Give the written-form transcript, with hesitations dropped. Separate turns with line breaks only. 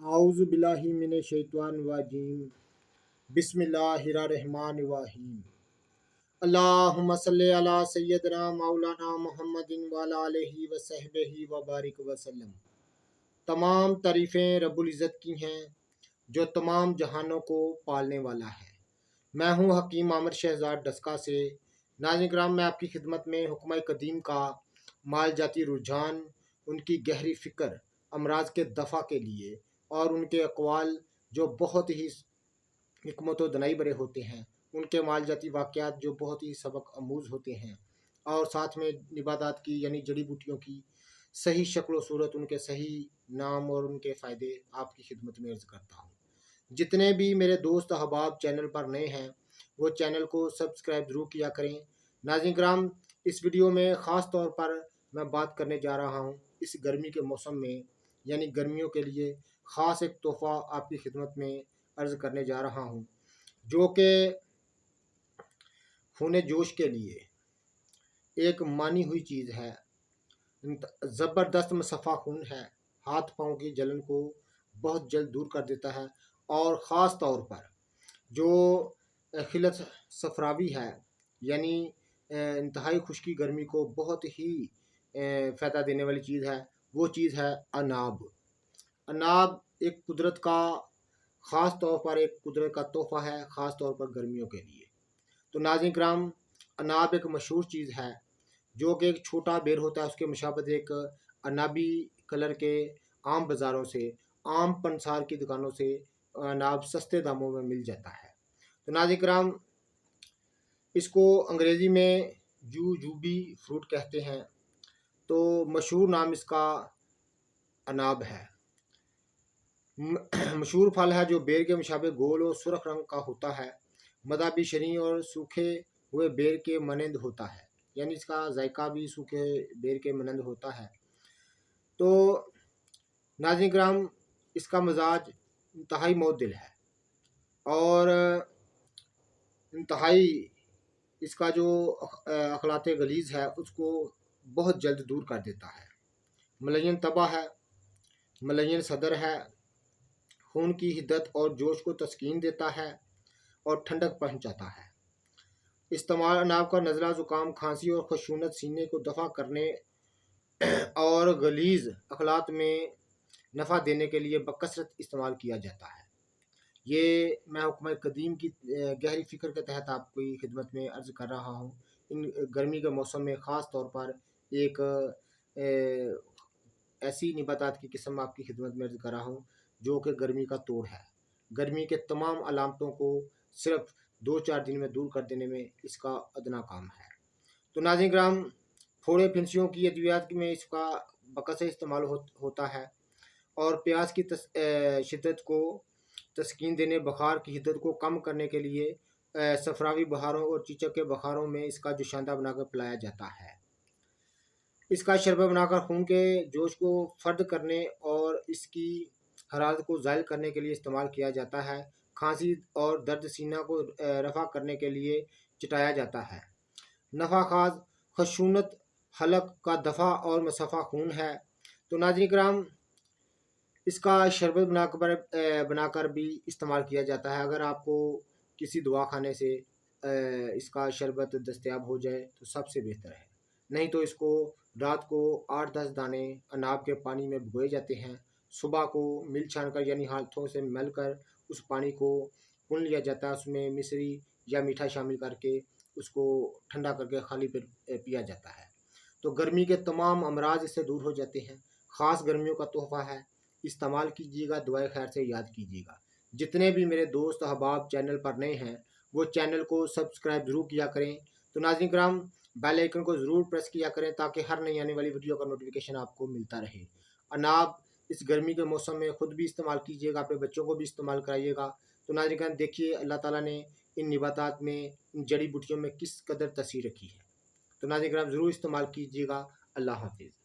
اعوذ باللہ من الشیطان الرجیم बिस्मिल्लाहिर्रहमानिर्रहीम अल्लाहुम्मा सल्ली अला सय्यदना मौलाना मुहम्मद वअला आलिहि वसहबिहि वबारिक वसल्लम। तमाम तारीफ़ें रब्बुल इज़्ज़त की हैं जो तमाम जहानों को पालने वाला है। मैं हूँ हकीम आमिर शहजाद डस्का से। नाज़रीन किराम, मैं आपकी खिदमत में हुक्म कदीम का मालजाती रुझान, उनकी गहरी फ़िक्र, अमराज के दफ़ा के लिए और उनके अक़वाल जो बहुत ही हिकमत व दनाई भरे होते हैं, उनके मालजाती वाक़यात जो बहुत ही सबक आमूज़ होते हैं, और साथ में निबातात की यानी जड़ी बूटियों की सही शक्ल व सूरत, उनके सही नाम और उनके फ़ायदे आपकी खिदमत में अर्ज़ करता हूँ। जितने भी मेरे दोस्त अहबाब चैनल पर नए हैं वो चैनल को सब्सक्राइब ज़रूर किया करें। नाज़रीन किराम, इस वीडियो में ख़ास तौर पर मैं बात करने जा रहा हूँ इस गर्मी के मौसम में, यानी गर्मियों के लिए ख़ास एक तोहफ़ा आपकी खिदमत में अर्ज़ करने जा रहा हूँ, जो कि खून जोश के लिए एक मानी हुई चीज़ है। ज़बरदस्त मुसफ़ा खून है, हाथ पाँव की जलन को बहुत जल्द दूर कर देता है, और ख़ास तौर पर जो खिलत सफरावी है यानी इंतहाई खुश्की गर्मी को बहुत ही फ़ायदा देने वाली चीज़ है, वो चीज़ है अनाब। अनाब एक कुदरत का ख़ास तौर पर एक कुदरत का तोहफ़ा है, ख़ास तौर पर गर्मियों के लिए। तो नाज़रीन किराम, अनाब एक मशहूर चीज़ है जो कि एक छोटा बेर होता है, उसके मुशाबत एक अनाबी कलर के आम बाज़ारों से, आम पंसार की दुकानों से अनाब सस्ते दामों में मिल जाता है। तो नाज़रीन किराम, इसको अंग्रेज़ी में जूजूबी फ्रूट कहते हैं। तो मशहूर नाम इसका अनाब है। मशहूर फल है जो बेर के मुशाबे गोल और सुर्ख रंग का होता है, मदाबी शरीं और सूखे हुए बेर के मानंद होता है, यानी इसका जायका भी सूखे बेर के मानंद होता है। तो नाज़रीन किराम, इसका मिजाज इंतहाई मोअद्दिल है और इंतहाई इसका जो अखलात गलीज़ है उसको बहुत जल्द दूर कर देता है। मलयन तबा है, मलयन सदर है, खून की हिद्दत और जोश को तस्कीन देता है और ठंडक पहुंचाता है। इस्तेमाल अनाब का नज़ला, ज़ुकाम, खांसी और खशूनत, सीने को दफ़ा करने और गलीज़ अखलात में नफ़ा देने के लिए बकसरत इस्तेमाल किया जाता है। ये मैं हुक्म कदीम की गहरी फ़िक्र के तहत आपकी खिदमत में अर्ज़ कर रहा हूँ। इन गर्मी के मौसम में ख़ास तौर पर एक ऐसी निबातात की किस्म आपकी खिदमत में अर्ज़ कर रहा हूँ जो कि गर्मी का तोड़ है। गर्मी के तमाम अलामतों को सिर्फ 2-4 दिन में दूर कर देने में इसका अदना काम है। तो नाज़रीन किराम, फोड़े फिंसियों की अद्वियात में इसका बकसर इस्तेमाल होता है, और प्यास की शिद्दत को तस्कीन देने, बुखार की हिद्दत को कम करने के लिए सफरावी बहारों और चीचक के बखारों में इसका जोशांदा बनाकर पिलाया जाता है। इसका शरबत बनाकर खून के जोश को फर्द करने और इसकी हरारत को ज़ायल करने के लिए इस्तेमाल किया जाता है। खांसी और दर्द सीना को रफ़ा करने के लिए चटाया जाता है। नफ़ा खास खशूनत हलक का दफ़ा और मुसफ़ा खून है। तो नाज़रीन किराम, इसका शरबत बनाकर भी इस्तेमाल किया जाता है। अगर आपको किसी दवाखाने से इसका शरबत दस्तयाब हो जाए तो सबसे बेहतर है, नहीं तो इसको रात को 8-10 दाने अनाब के पानी में भिगोए जाते हैं। सुबह को मिल छान कर यानी हाथों से मल कर उस पानी को पुन लिया जाता है, उसमें मिश्री या मीठा शामिल करके उसको ठंडा करके खाली पेट पिया जाता है। तो गर्मी के तमाम अमराज इससे दूर हो जाते हैं। ख़ास गर्मियों का तोहफ़ा है, इस्तेमाल कीजिएगा, दुआए खैर से याद कीजिएगा। जितने भी मेरे दोस्त अहबाब चैनल पर नए हैं वो चैनल को सब्सक्राइब ज़रूर किया करें। तो नाज़रीन किराम, बेल आइकन को ज़रूर प्रेस किया करें ताकि हर नई आने वाली वीडियो का नोटिफिकेशन आपको मिलता रहे। अनाब इस गर्मी के मौसम में ख़ुद भी इस्तेमाल कीजिएगा, अपने बच्चों को भी इस्तेमाल कराइएगा। तो नाज़रीन किराम, देखिए अल्लाह ताला ने इन निबातात में, इन जड़ी बूटियों में किस कदर तसीर रखी है। तो नाज़रीन किराम, ज़रूर इस्तेमाल कीजिएगा। अल्लाह हाफ़िज़।